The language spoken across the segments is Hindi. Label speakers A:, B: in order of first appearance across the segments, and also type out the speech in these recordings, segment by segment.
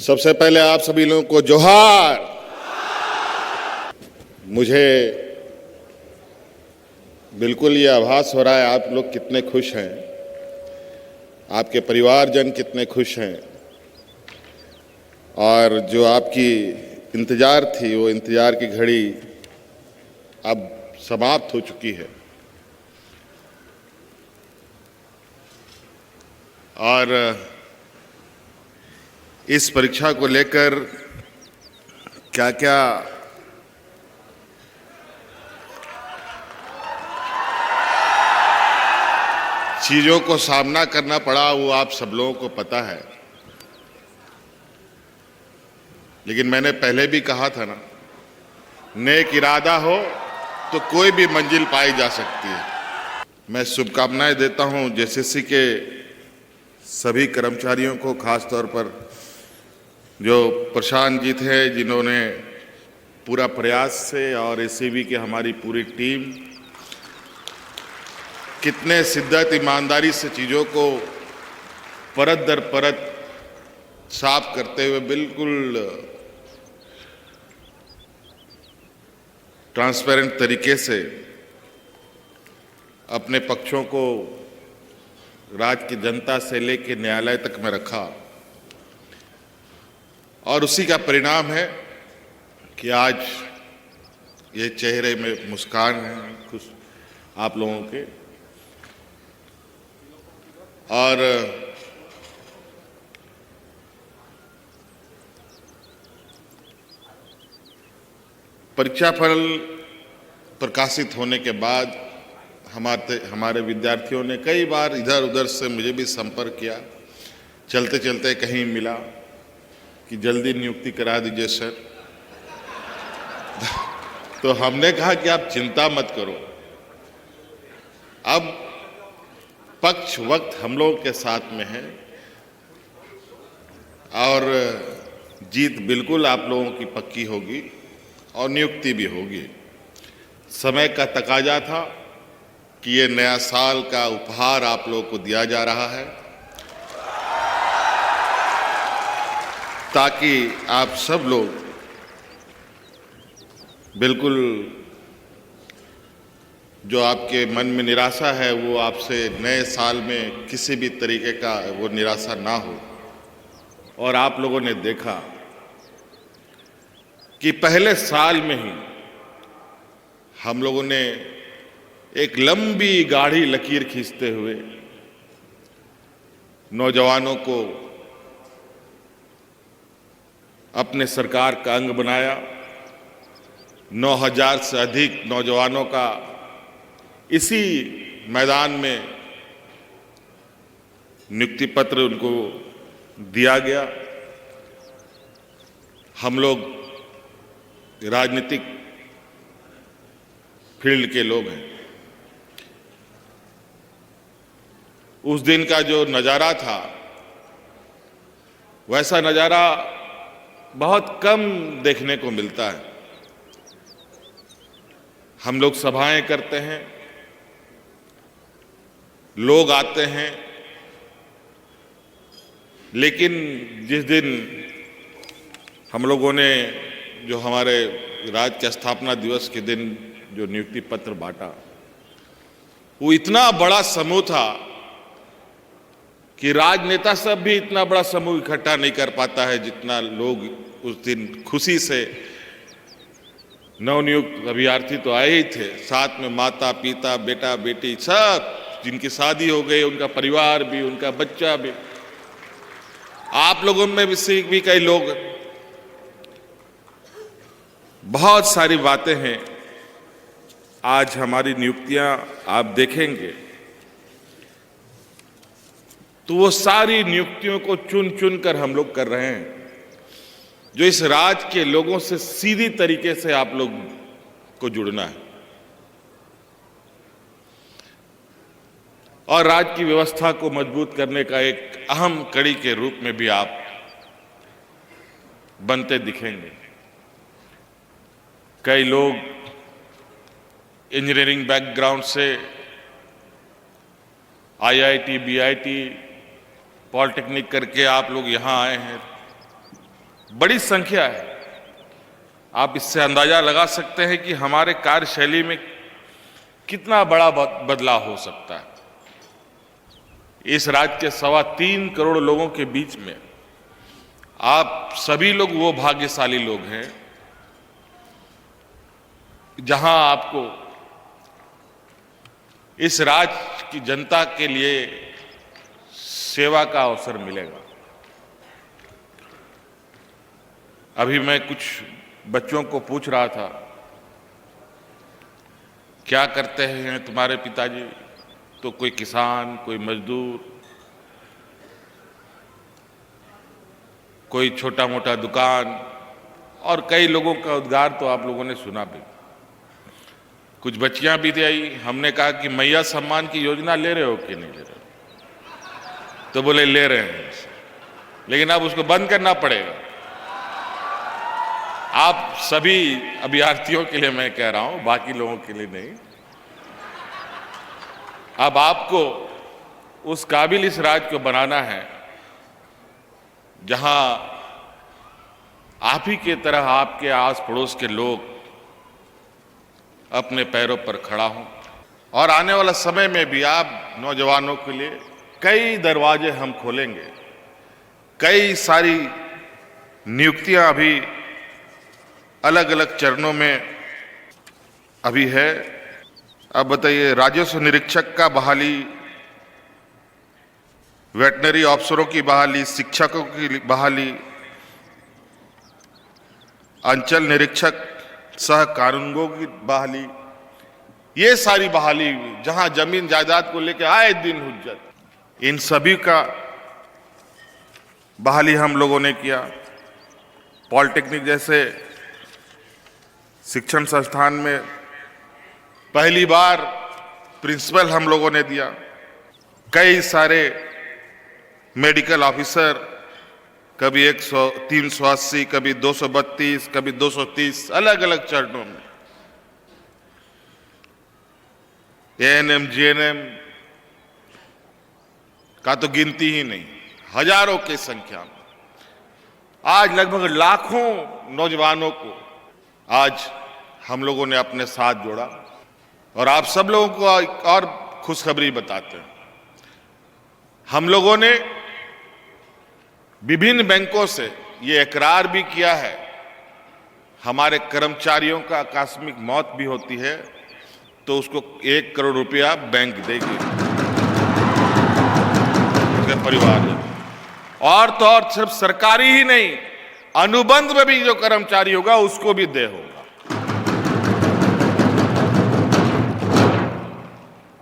A: सबसे पहले आप सभी लोगों को जोहार। मुझे बिल्कुल ये आभास हो रहा है आप लोग कितने खुश हैं, आपके परिवारजन कितने खुश हैं और जो आपकी इंतज़ार थी वो इंतज़ार की घड़ी अब समाप्त हो चुकी है। और इस परीक्षा को लेकर क्या क्या चीज़ों को सामना करना पड़ा वो आप सब लोगों को पता है। लेकिन मैंने पहले भी कहा था ना, नेक इरादा हो तो कोई भी मंजिल पाई जा सकती है। मैं शुभकामनाएं देता हूं जेएसएससी के सभी कर्मचारियों को, खास तौर पर जो प्रशांत जी थे जिन्होंने पूरा प्रयास से, और एसीबी की हमारी पूरी टीम कितने शिद्दत ईमानदारी से चीज़ों को परत दर परत साफ करते हुए बिल्कुल ट्रांसपेरेंट तरीके से अपने पक्षों को राज्य की जनता से लेकर न्यायालय तक में रखा। और उसी का परिणाम है कि आज ये चेहरे में मुस्कान है, खुश आप लोगों के। और परीक्षाफल प्रकाशित होने के बाद हमारे विद्यार्थियों ने कई बार इधर उधर से मुझे भी संपर्क किया, चलते चलते कहीं मिला कि जल्दी नियुक्ति करा दीजिए सर। तो हमने कहा कि आप चिंता मत करो, अब पक्ष वक्त हम लोगों के साथ में है और जीत बिल्कुल आप लोगों की पक्की होगी और नियुक्ति भी होगी। समय का तकाजा था कि ये नया साल का उपहार आप लोगों को दिया जा रहा है ताकि आप सब लोग बिल्कुल जो आपके मन में निराशा है वो आपसे नए साल में किसी भी तरीके का वो निराशा ना हो। और आप लोगों ने देखा कि पहले साल में ही हम लोगों ने एक लंबी गाढ़ी लकीर खींचते हुए नौजवानों को अपने सरकार का अंग बनाया। 9,000 से अधिक नौजवानों का इसी मैदान में नियुक्ति पत्र उनको दिया गया। हम लोग राजनीतिक फील्ड के लोग हैं। उस दिन का जो नज़ारा था वैसा नज़ारा बहुत कम देखने को मिलता है। हम लोग सभाएं करते हैं, लोग आते हैं, लेकिन जिस दिन हम लोगों ने जो हमारे राज्य के स्थापना दिवस के दिन जो नियुक्ति पत्र बांटा, वो इतना बड़ा समूह था कि राजनेता सब भी इतना बड़ा समूह इकट्ठा नहीं कर पाता है जितना लोग उस दिन खुशी से। नवनियुक्त अभ्यर्थी तो आए ही थे, साथ में माता पिता बेटा बेटी सब जिनकी शादी हो गई, उनका परिवार भी, उनका बच्चा भी। आप लोगों में भी कई लोग। बहुत सारी बातें हैं। आज हमारी नियुक्तियां आप देखेंगे तो वो सारी नियुक्तियों को चुन चुन कर हम लोग कर रहे हैं, जो इस राज्य के लोगों से सीधी तरीके से आप लोग को जुड़ना है और राज्य की व्यवस्था को मजबूत करने का एक अहम कड़ी के रूप में भी आप बनते दिखेंगे। कई लोग इंजीनियरिंग बैकग्राउंड से आईआईटी, बीआईटी, पॉलिटेक्निक करके आप लोग यहाँ आए हैं। बड़ी संख्या है। आप इससे अंदाजा लगा सकते हैं कि हमारे कार्यशैली में कितना बड़ा बदलाव हो सकता है। इस राज्य के 3.25 करोड़ लोगों के बीच में आप सभी लोग वो भाग्यशाली लोग हैं जहां आपको इस राज्य की जनता के लिए सेवा का अवसर मिलेगा। अभी मैं कुछ बच्चों को पूछ रहा था, क्या करते हैं तुम्हारे पिताजी? तो कोई किसान, कोई मजदूर, कोई छोटा मोटा दुकान, और कई लोगों का उद्गार तो आप लोगों ने सुना भी। कुछ बच्चियां भी थी आई, हमने कहा कि मैया सम्मान की योजना ले रहे हो कि नहीं ले रहे हो? तो बोले ले रहे हैं, लेकिन अब उसको बंद करना पड़ेगा। आप सभी अभ्यर्थियों के लिए मैं कह रहा हूं, बाकी लोगों के लिए नहीं। अब आपको उस काबिल इस राज्य को बनाना है जहां आप ही के तरह आपके आस पड़ोस के लोग अपने पैरों पर खड़ा हों। और आने वाला समय में भी आप नौजवानों के लिए कई दरवाजे हम खोलेंगे। कई सारी नियुक्तियां अभी अलग अलग चरणों में अभी है। अब बताइए, राजस्व निरीक्षक का बहाली, वेटनरी अफसरों की बहाली, शिक्षकों की बहाली, अंचल निरीक्षक सह कानूनगों की बहाली, ये सारी बहाली जहां जमीन जायदाद को लेकर आए दिन हुज्जत, इन सभी का बहाली हम लोगों ने किया। पॉलिटेक्निक जैसे शिक्षण संस्थान में पहली बार प्रिंसिपल हम लोगों ने दिया। कई सारे मेडिकल ऑफिसर, कभी 100, 380, कभी 232, कभी 230, अलग अलग चरणों में। एएनएम, जीएनएम का तो गिनती ही नहीं, हजारों की संख्या में। आज लगभग लाखों नौजवानों को आज हम लोगों ने अपने साथ जोड़ा। और आप सब लोगों को एक और खुशखबरी बताते हैं, हम लोगों ने विभिन्न बैंकों से ये इकरार भी किया है, हमारे कर्मचारियों का आकस्मिक मौत भी होती है तो उसको 1 करोड़ रुपया बैंक देगी उसके परिवार में। और तो और सिर्फ सरकारी ही नहीं, अनुबंध में भी जो कर्मचारी होगा उसको भी देय होगा।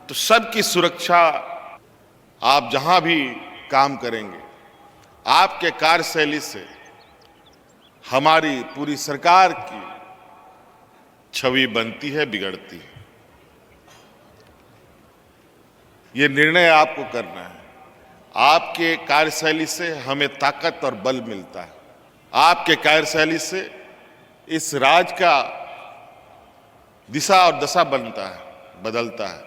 A: तो सबकी सुरक्षा, आप जहां भी काम करेंगे, आपके कार्यशैली से हमारी पूरी सरकार की छवि बनती है, बिगड़ती है। ये निर्णय आपको करना है। आपके कार्यशैली से हमें ताकत और बल मिलता है। आपके कार्यशैली से इस राज्य का दिशा और दशा बनता है, बदलता है।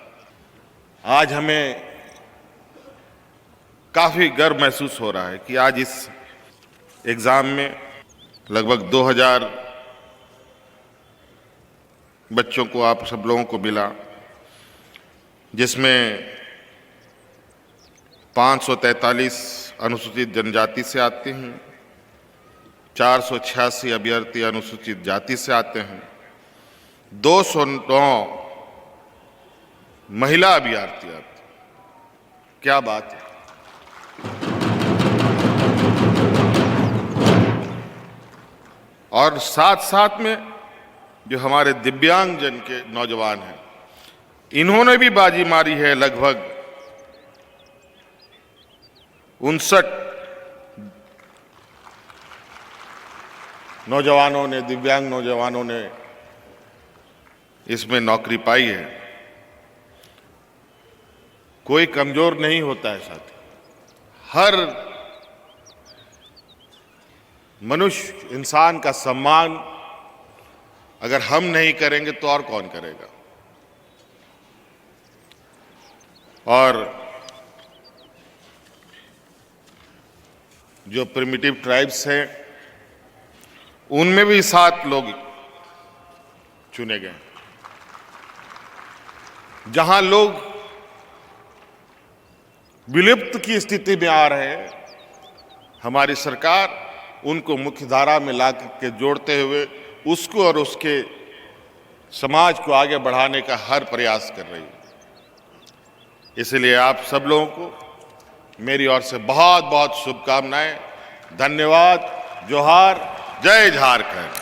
A: आज हमें काफी गर्व महसूस हो रहा है कि आज इस एग्जाम में लगभग 2000 बच्चों को, आप सब लोगों को मिला, जिसमें 543 अनुसूचित जनजाति से आते हैं, 486 अभ्यर्थी अनुसूचित जाति से आते हैं, 209 महिला अभ्यर्थी आते हैं। क्या बात है! और साथ साथ में जो हमारे दिव्यांग जन के नौजवान हैं, इन्होंने भी बाजी मारी है। लगभग 59 नौजवानों ने, दिव्यांग नौजवानों ने इसमें नौकरी पाई है। कोई कमजोर नहीं होता है साथी। हर मनुष्य, इंसान का सम्मान अगर हम नहीं करेंगे तो और कौन करेगा? और जो प्रिमिटिव ट्राइब्स हैं, उनमें भी 7 लोग चुने गए। जहां लोग विलुप्त की स्थिति में आ रहे हैं, हमारी सरकार उनको मुख्य धारा में ला के जोड़ते हुए उसको और उसके समाज को आगे बढ़ाने का हर प्रयास कर रही है। इसलिए आप सब लोगों को मेरी ओर से बहुत बहुत शुभकामनाएं। धन्यवाद। जोहार। जय झारखंड।